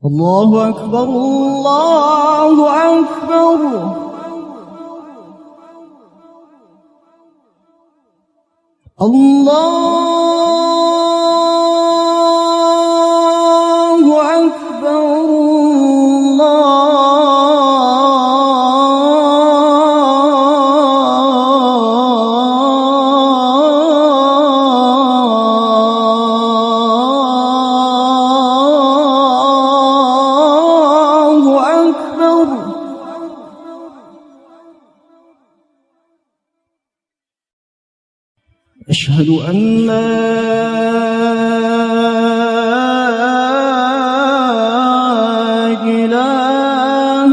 الله أكبر الله أكبر. الله أكبر الله أكبر. أشهد أن لا إله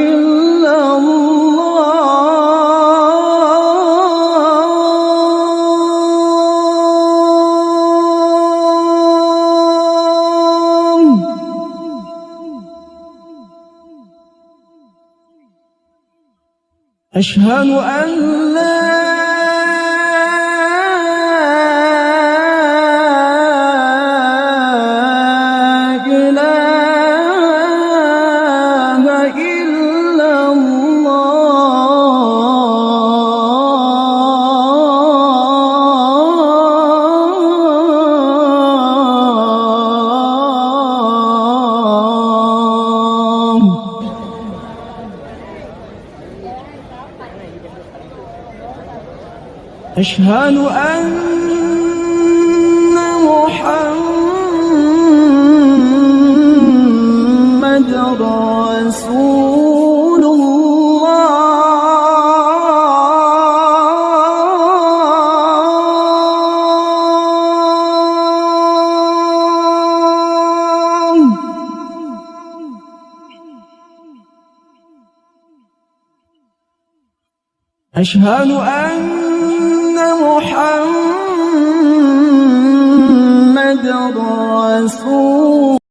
إلا الله. أشهد أن لا أشهد أن محمدًا رسول الله. أشهد أن محمدًا رسول